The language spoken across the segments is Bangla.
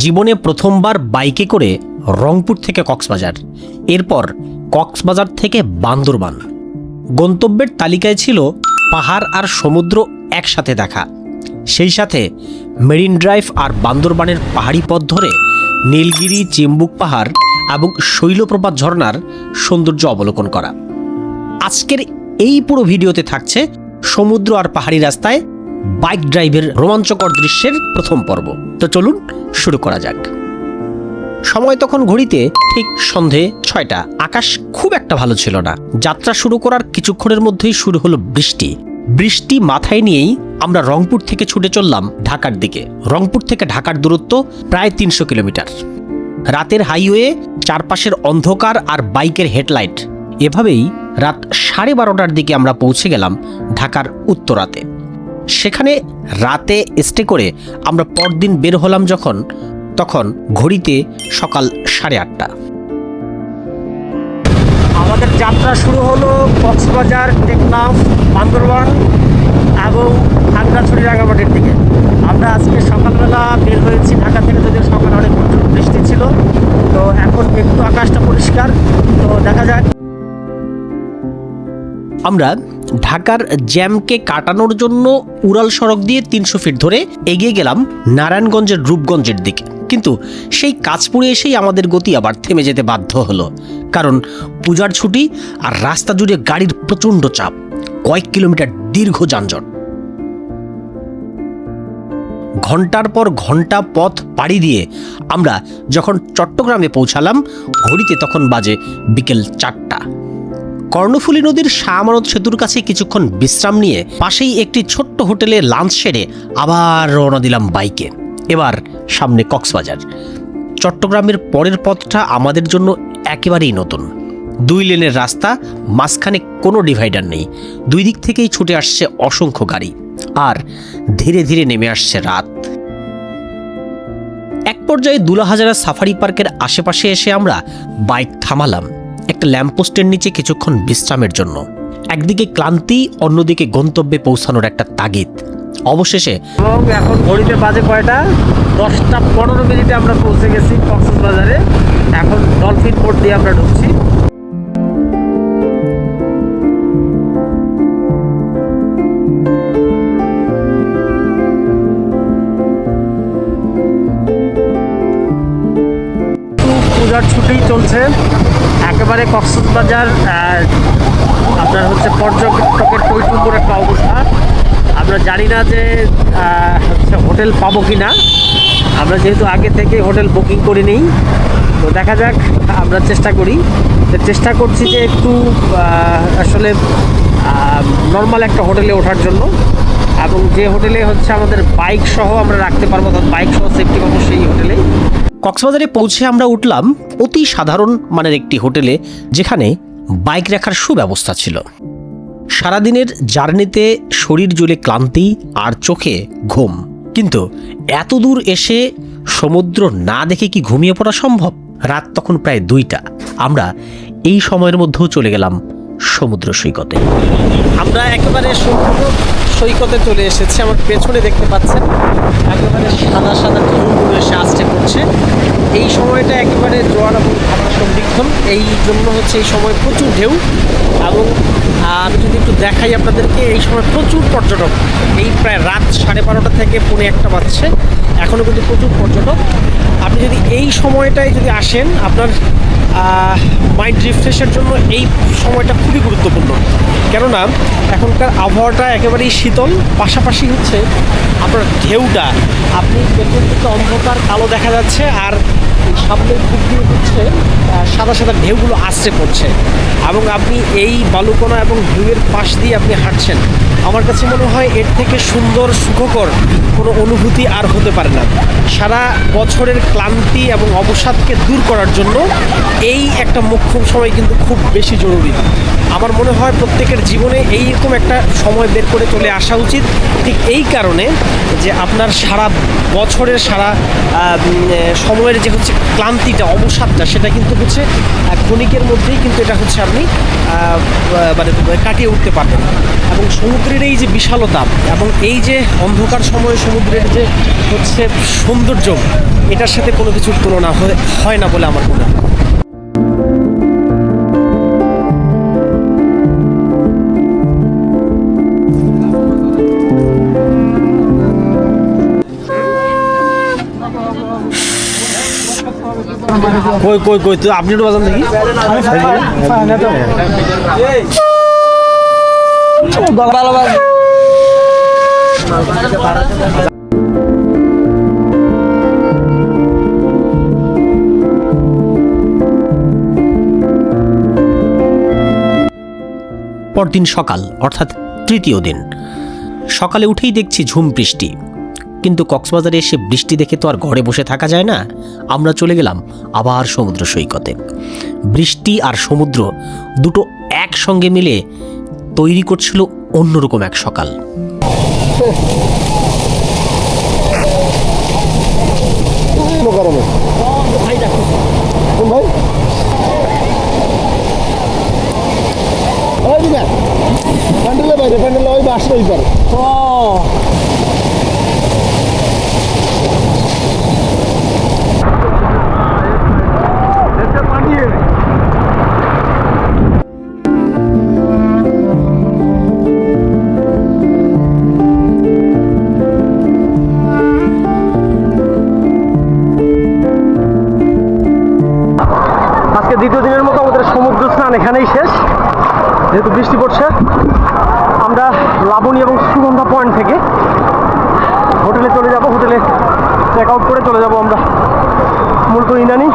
জীবনে প্রথমবার বাইকে করে রংপুর থেকে কক্সবাজার, এরপর কক্সবাজার থেকে বান্দরবান। গন্তব্যের তালিকায় ছিল পাহাড় আর সমুদ্র একসাথে দেখা, সেই সাথে মেরিন ড্রাইভ আর বান্দরবানের পাহাড়ি পথ ধরে নীলগিরি, চিম্বুক পাহাড় এবং শৈলপ্রপাত ঝর্ণার সৌন্দর্য অবলোকন করা। আজকের এই পুরো ভিডিওতে থাকছে সমুদ্র আর পাহাড়ি রাস্তায় বাইক ড্রাইভের রোমাঞ্চকর দৃশ্যের প্রথম পর্ব। তো চলুন শুরু করা যাক। সময় তখন ঘড়িতে ঠিক সন্ধে 6টা। আকাশ খুব একটা ভালো ছিল না। যাত্রা শুরু করার কিছুক্ষণের মধ্যেই শুরু হলো বৃষ্টি মাথায় নিয়েই আমরা রংপুর থেকে ছুটে চললাম ঢাকার দিকে। রংপুর থেকে ঢাকার দূরত্ব প্রায় 300 কিলোমিটার। রাতের হাইওয়ে, চারপাশের অন্ধকার আর বাইকের হেডলাইট, এভাবেই রাত 12:30টার দিকে আমরা পৌঁছে গেলাম ঢাকার উত্তরাতে। সেখানে রাতে স্টে করে আমরা পরদিন বের হলাম তখন ঘড়িতে সকাল 8:30। আমাদের যাত্রা শুরু হলো কক্সবাজার, টেকনাফ, বান্দরবান এবং খাগড়াছড়ি, রাঙামাটির দিকে। আমরা আজকে সকালবেলা বের হয়েছি ঢাকা থেকে, যদিও সকালে অনেক প্রচুর বৃষ্টি ছিল। তো এখন একটু আকাশটা পরিষ্কার, তো দেখা যাক। আমরা ঢাকার জ্যামকে কাটানোর জন্য উড়াল সড়ক দিয়ে 300 ফিট ধরে এগিয়ে গেলাম নারায়ণগঞ্জের রূপগঞ্জের দিকে। কিন্তু সেই কাঁচপুরে এসেই আমাদের গতি আবার থেমে যেতে বাধ্য হলো, কারণ পূজার ছুটি আর রাস্তা জুড়ে গাড়ির প্রচণ্ড চাপ, কয়েক কিলোমিটার দীর্ঘ যানজট। ঘন্টার পর ঘন্টা পথ পাড়ি দিয়ে আমরা যখন চট্টগ্রামে পৌঁছালাম, ঘড়িতে তখন বাজে বিকেল 4টা। কর্ণফুলী নদীর শাহ আমানত সেতুর কাছে কিছুক্ষণ বিশ্রাম নিয়ে পাশেই একটি ছোট্ট হোটেলে লাঞ্চ সেরে আবার রওনা দিলাম বাইকে। এবার সামনে কক্সবাজার। চট্টগ্রামের পরের পথটা আমাদের জন্য একেবারেই নতুন। 2 লেনের রাস্তা, মাঝখানে কোনো ডিভাইডার নেই। 2 দিক থেকেই ছুটে আসছে অসংখ্য গাড়ি, আর ধীরে ধীরে নেমে আসছে রাত। এক পর্যায়ে দুলাহাজারা সাফারি পার্কের আশেপাশে এসে আমরা বাইক থামালাম একটা ল্যাম্পপোস্টের নিচে কিছুক্ষণ বিশ্রামের জন্য। একদিকে ক্লান্তি, অন্যদিকে গন্তব্যে পৌঁছানোর একটা তাগিদ। অবশেষে এখন ঘড়িতে বাজে কয়টা? 10:15 আমরা পৌঁছে গেছি কক্সবাজারে। এখন ডলফিন পোর্ট দিয়ে আমরা ঢুকছি। পূজার ছুটি চলছে একেবারে কক্সবাজার। আপনার হচ্ছে পর্যটকের টইটুম্বুর একটা অবস্থা। আমরা জানি না যে হোটেল পাবো কি না। আমরা যেহেতু আগে থেকে হোটেল বুকিং করে নিই, তো দেখা যাক। আমরা চেষ্টা করছি যে একটু আসলে নর্মাল একটা হোটেলে ওঠার জন্য, এবং যে হোটেলে হচ্ছে আমাদের বাইক সহ আমরা রাখতে পারবো, অর্থাৎ বাইক সহ সেফটি পাবো সেই হোটেলেই। কক্সবাজারে পৌঁছে আমরা উঠলাম অতি সাধারণ মানের একটি হোটেলে, যেখানে বাইক রাখার সুব্যবস্থা ছিল। সারাদিনের জার্নিতে শরীর জুড়ে ক্লান্তি আর চোখে ঘুম, কিন্তু এত দূর এসে সমুদ্র না দেখে কি ঘুমিয়ে পড়া সম্ভব? রাত তখন প্রায় 2টা। আমরা এই সময়ের মধ্যেও চলে গেলাম সমুদ্র সৈকতে। আমরা একেবারে সমুদ্র সৈকতে চলে এসেছি। আমার পেছনে দেখতে পাচ্ছেন একেবারে সাদা সাদা ঢেউগুলো এসে আসতে পড়ছে। এই সময়টা একেবারে জোয়ার এবং ভাটা সমৃদ্ধ, এই জন্য হচ্ছে এই সময় প্রচুর ঢেউ। এবং আমি যদি একটু দেখাই আপনাদেরকে, এই সময় প্রচুর পর্যটক। এই প্রায় রাত 12:30 থেকে 1:45 বাজছে, এখনও কিন্তু প্রচুর পর্যটক। আপনি যদি এই সময়টায় যদি আসেন, আপনার মাইন্ড রিফ্রেশের জন্য এই সময়টা খুবই গুরুত্বপূর্ণ। কেননা এখনকার আবহাওয়াটা একেবারেই শীতল, পাশাপাশি হচ্ছে আপনার ঢেউটা, আপনি পেছন থেকে অন্ধকার কালো দেখা যাচ্ছে, আর সামনের দিক দিয়ে হচ্ছে সাদা সাদা ঢেউগুলো আসছে পড়ছে, এবং আপনি এই বালুকণা এবং ঢেউয়ের পাশ দিয়ে আপনি হাঁটছেন। আমার কাছে মনে হয় এর থেকে সুন্দর, সুখকর কোনো অনুভূতি আর হতে পারে না। সারা বছরের ক্লান্তি এবং অবসাদকে দূর করার জন্য এই একটা মোক্ষম সময় কিন্তু খুব বেশি জরুরি। আমার মনে হয় প্রত্যেকের জীবনে এইরকম একটা সময় বের করে চলে আসা উচিত। ঠিক এই কারণে যে আপনার সারা বছরের সারা সময়ের যে হচ্ছে ক্লান্তিটা, অবসাদটা, সেটা কিন্তু হচ্ছে ক্ষণিকের মধ্যেই কিন্তু এটা হচ্ছে আপনি মানে কাটিয়ে উঠতে পারবেন। এবং সমুদ্রের এই যে বিশালতা এবং এই যে অন্ধকার সময়ে সমুদ্রের যে হচ্ছে সৌন্দর্য, এটার সাথে কোনো কিছুর তুলনা হয় না বলে আমার মনে হয়। কই কই কই তুই আপনি একটু বাজান দেখি। পরদিন সকাল, অর্থাৎ তৃতীয় দিন। সকালে উঠেই দেখছি ঝুম বৃষ্টি, কিন্তু কক্সবাজারে এসে বৃষ্টি দেখে তো আর ঘরে বসে থাকা যায় না। আমরা চলে গেলাম আবার সমুদ্র সৈকতে। বৃষ্টি আর সমুদ্র দুটো একসঙ্গে মিলে তৈরি করছিল অন্যরকম এক সকাল। আজকে দ্বিতীয় দিনের মতো আমাদের সমুদ্র স্নান এখানেই শেষ। যেহেতু বৃষ্টি পড়ছে, আমরা লাবণী এবং সুগন্ধা পয়েন্ট থেকে হোটেলে চলে যাব। হোটেলে চেক আউট করে চলে যাব আমরা মূলত ইনানি,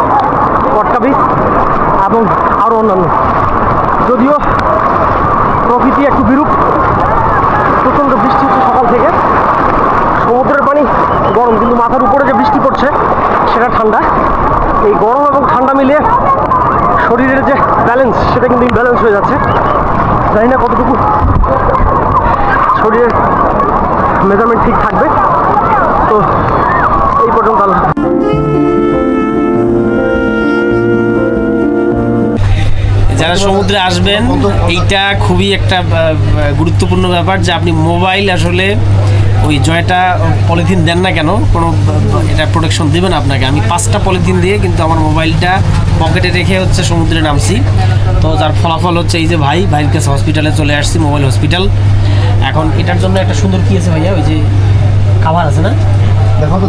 কটকা বিচ এবং আরও অন্যান্য। যদিও প্রকৃতি একটু বিরূপ, প্রচণ্ড বৃষ্টি হচ্ছে সকাল থেকে। সমুদ্রের পানি গরম, কিন্তু মাথার উপরে যে বৃষ্টি পড়ছে সেটা ঠান্ডা। এই গরম এবং ঠান্ডা মিলিয়ে শরীরের যে ব্যালেন্স, সেটা কিন্তু ইমব্যালেন্স হয়ে যাচ্ছে। জানি না কতটুকু শরীরের মেজারমেন্ট ঠিক থাকবে। তো এই পর্যন্ত আল্লাহ। যারা সমুদ্রে আসবেন, এইটা খুবই একটা গুরুত্বপূর্ণ ব্যাপার যে আপনি মোবাইল আসলে ওই জয়টা পলিথিন দেন না কেন, কোনো এটা প্রোটেকশন দেবেন আপনাকে। আমি 5টা পলিথিন দিয়ে কিন্তু আমার মোবাইলটা পকেটে রেখে হচ্ছে সমুদ্রে নামছি। তো যার ফলাফল হচ্ছে এই যে ভাইয়ের কাছে হসপিটালে চলে আসছি, মোবাইল হসপিটাল। এখন এটার জন্য একটা সুন্দর কি আছে ভাইয়া, ওই যে কাভার আছে না,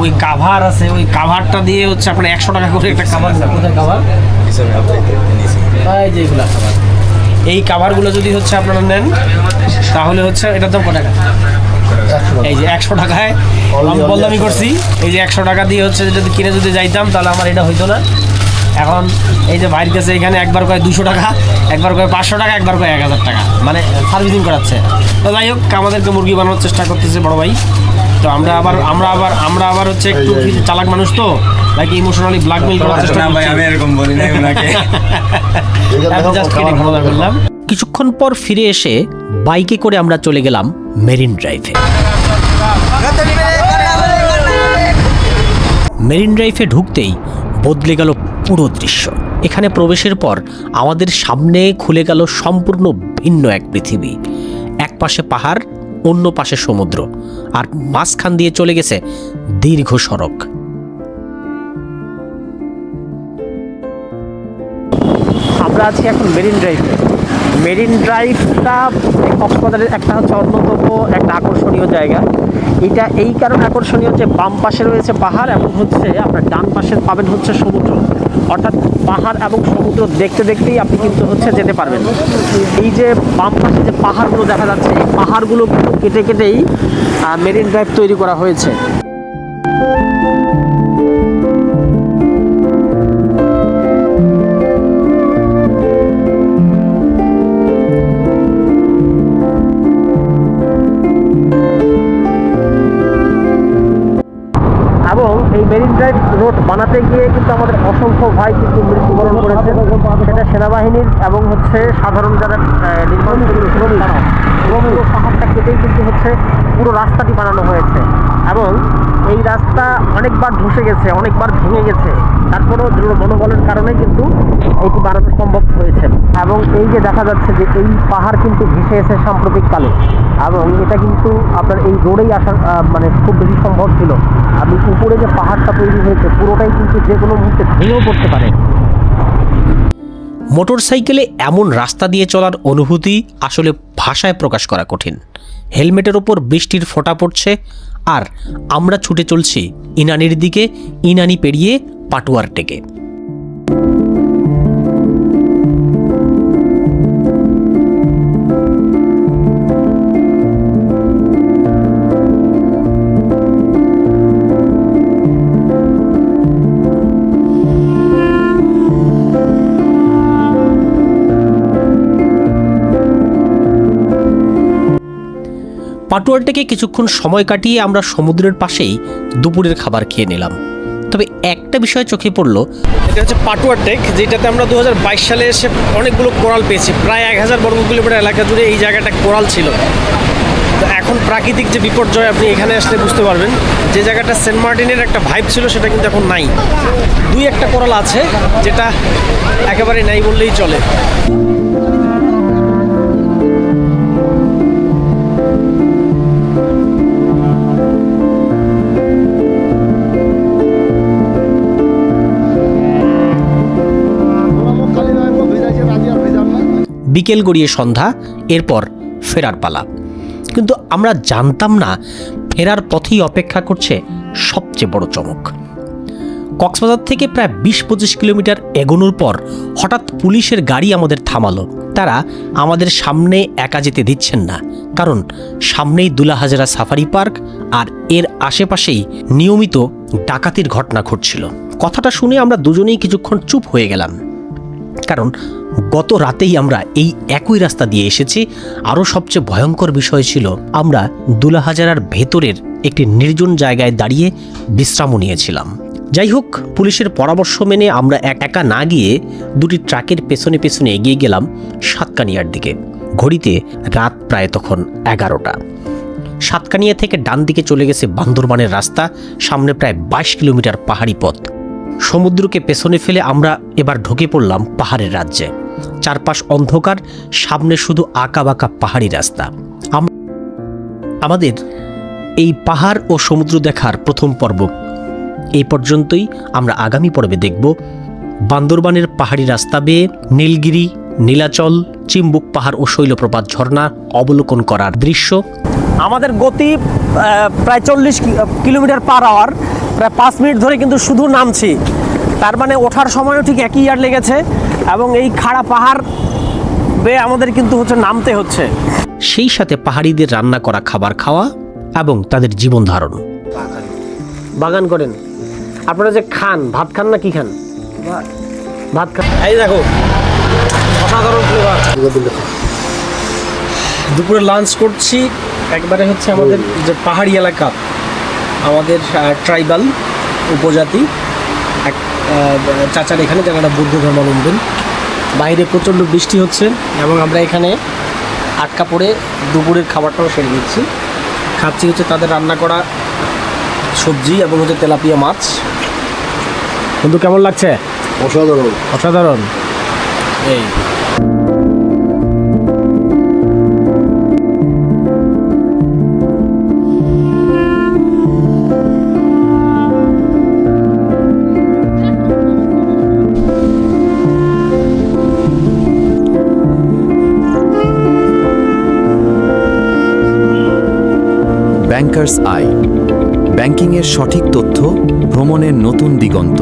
ওই কাভার আছে, ওই কাভারটা দিয়ে হচ্ছে আপনার 100 টাকা করে একটা কাভার। কোথায় কাভার? এই যে এগুলো কাভার, এই কাভারগুলো যদি হচ্ছে আপনারা নেন তাহলে হচ্ছে এটার দাম কত টাকা? এই যে 100 টাকায় আমি বলদামি করছি। এই যে 100 টাকা দিয়ে হচ্ছে যদি কিনে যদি যাইতাম তাহলে আমার এটা হইতো না। এখন এই যে ভাইয়ের কাছে এখানে একবার কয় 200 টাকা, একবার কয় 500 টাকা, একবার কয় 1000 টাকা, মানে সার্ভিসিং করাচ্ছে। তো যাই হোক, আমাদেরকে মুরগি বানানোর চেষ্টা করতেছে বড় ভাই। তো আমরা আবার হচ্ছে একটু চালাক মানুষ, তো লাইক ইমোশনালি ব্ল্যাকমেল করার চেষ্টা করছি। আমি এরকম বলি না ওনাকে, আমি জাস্ট কেটে মজা করলাম। কিছুক্ষণ পর ফিরে এসে বাইকে করে আমরা চলে গেলাম মেরিন ড্রাইভে। মেরিন ড্রাইভে ঢুকতেই বদলে গেল পুরো দৃশ্য। এখানে প্রবেশের পর আমাদের সামনে খুলে গেল সম্পূর্ণ ভিন্ন এক পৃথিবী। এক পাশে পাহাড়, অন্য পাশে সমুদ্র, আর মাঝখান দিয়ে চলে গেছে দীর্ঘ সড়ক। আমরা আছি এখন মেরিন ড্রাইভে। মেরিন ড্রাইভটা কক্সবাজারের একটা হচ্ছে অন্যতম একটা আকর্ষণীয় জায়গা। এটা এই কারণে আকর্ষণীয় যে বাম পাশে রয়েছে পাহাড় এবং হচ্ছে আপনার ডান পাশে পাবেন হচ্ছে সমুদ্র। অর্থাৎ পাহাড় এবং সমুদ্র দেখতে দেখতেই আপনি কিন্তু হচ্ছে যেতে পারবেন। এই যে বাম পাশে যে পাহাড়গুলো দেখা যাচ্ছে, এই পাহাড়গুলো কিন্তু কেটে কেটেই মেরিন ড্রাইভ তৈরি করা হয়েছে। এবং এই মেরিন ড্রাইভ রোড বানাতে গিয়ে কিন্তু আমাদের অসংখ্য ভাই কিন্তু মৃত্যুবরণ করেছে, সেটা সেনাবাহিনীর এবং হচ্ছে সাধারণ যারা নির্মাণ শ্রমিক তারাও। এবং পুরো পাহাড়টা কেটেই কিন্তু হচ্ছে পুরো রাস্তাটি বানানো হয়েছে এবং এই রাস্তা অনেকবার ধসে গেছে, অনেকবার ভেঙে গেছে, তারপরেও দৃঢ় মনোবলের কারণে কিন্তু এটি বানানো সম্ভব হয়েছে। এবং এই যে দেখা যাচ্ছে যে এই পাহাড় কিন্তু ভেসে এসে সাম্প্রতিককালে, এবং এটা কিন্তু আপনার এই রোডেই আসা মানে খুব বেশি সম্ভব ছিল। আপনি উপরে যে পাহাড়টা তৈরি হয়েছে পুরোটাই কিন্তু যে কোনো মুহূর্তে ভেঙেও পড়তে পারে। মোটরসাইকেলে এমন রাস্তা দিয়ে চলার অনুভূতি আসলে ভাষায় প্রকাশ করা কঠিন। হেলমেটের ওপর বৃষ্টির ফোঁটা পড়ছে আর আমরা ছুটে চলছি ইনানির দিকে, ইনানি পেরিয়ে পাটুয়ার টেকে। পাটুয়ার থেকে কিছুক্ষণ সময় কাটিয়ে আমরা সমুদ্রের পাশেই দুপুরের খাবার খেয়ে নিলাম। তবে একটা বিষয় চোখে পড়লো, এটা হচ্ছে পাটুয়ার টেক, যেটাতে আমরা 2022 সালে এসে অনেকগুলো কোরাল পেয়েছি। প্রায় 1000 বর্গ কিলোমিটার এলাকা জুড়ে এই জায়গাটা কোরাল ছিল। তো এখন প্রাকৃতিক যে বিপর্যয় আপনি এখানে আসলে বুঝতে পারবেন, যে জায়গাটা সেন্ট মার্টিনের একটা ভাইব ছিল সেটা কিন্তু এখন নাই। দুই একটা কোরাল আছে যেটা একেবারে নাই বললেই চলে। বিকেল গড়িয়ে সন্ধ্যা, এরপর ফেরার পালা। কিন্তু আমরা জানতাম না ফেরার পথেই অপেক্ষা করছে সবচেয়ে বড় চমক। কক্সবাজার থেকে প্রায় 20-25 কিলোমিটার এগোনোর পর হঠাৎ পুলিশের গাড়ি আমাদের থামালো। তারা আমাদের সামনে একা যেতে দিচ্ছেন না, কারণ সামনেই দুলাহাজারা সাফারি পার্ক আর এর আশেপাশেই নিয়মিত ডাকাতির ঘটনা ঘটছিল। কথাটা শুনে আমরা দুজনেই কিছুক্ষণ চুপ হয়ে গেলাম, কারণ গত রাতেই আমরা এই একই রাস্তা দিয়ে এসেছি। আরও সবচেয়ে ভয়ঙ্কর বিষয় ছিল, আমরা দুলাহাজারার ভেতরের একটি নির্জন জায়গায় দাঁড়িয়ে বিশ্রামও নিয়েছিলাম। যাই হোক, পুলিশের পরামর্শ মেনে আমরা একা না গিয়ে দুটি ট্রাকের পেছনে পেছনে এগিয়ে গেলাম সাতকানিয়ার দিকে। ঘড়িতে রাত প্রায় তখন 11টা। সাতকানিয়া থেকে ডান দিকে চলে গেছে বান্দরবানের রাস্তা, সামনে প্রায় 22 কিলোমিটার পাহাড়ি পথ। সমুদ্রকে পেছনে ফেলে আমরা এবার ঢুকে পড়লাম পাহাড়ের রাজ্যে। চারপাশ অন্ধকার, সামনে শুধু আঁকাবাঁকা পাহাড়ি রাস্তা। আমাদের এই পাহাড় ও সমুদ্র দেখার প্রথম পর্ব এই পর্যন্তই। আমরা আগামী পর্বে দেখব বান্দরবানের পাহাড়ি রাস্তা বেয়ে নীলগিরি, নীলাচল, চিম্বুক পাহাড় ও শৈলপ্রপাত ঝর্ণা অবলোকন করার দৃশ্য। আমাদের গতি প্রায় 40 কিলোমিটার পার আওয়ার, প্রায় 5 মিনিট ধরে কিন্তু শুধু নামছি। তার মানে ওঠার সময়ও ঠিক একই ইয়ার লেগেছে এবং এই খাড়া পাহাড় বেয়ে আমাদের কিন্তু হচ্ছে নামতে হচ্ছে। সেই সাথে পাহাড়িদের রান্না করা খাবার খাওয়া এবং তাদের জীবন ধারণ। বাগান করেন আপনারা, যে খান ভাত খান না কি খান? ভাত খান। এই দেখো অসাধারণ ফ্লেভার। দুপুরে লাঞ্চ করছি একবারে হচ্ছে আমাদের যে পাহাড়ি এলাকা, আমাদের ট্রাইবাল উপজাতি এক চাচার এখানে, জায়গাটা বৌদ্ধ ধর্মাবলম্বী। বাইরে প্রচণ্ড বৃষ্টি হচ্ছে এবং আমরা এখানে আটকা পড়ে দুপুরের খাবারটাও সেরে নিচ্ছি। খাচ্ছি হচ্ছে তাদের রান্না করা সবজি এবং হচ্ছে তেলাপিয়া মাছ। কিন্তু কেমন লাগছে? অসাধারণ, অসাধারণ। এই ব্যাংকার্স আই, ব্যাংকিংয়ের সঠিক তথ্য, ভ্রমণের নতুন দিগন্ত।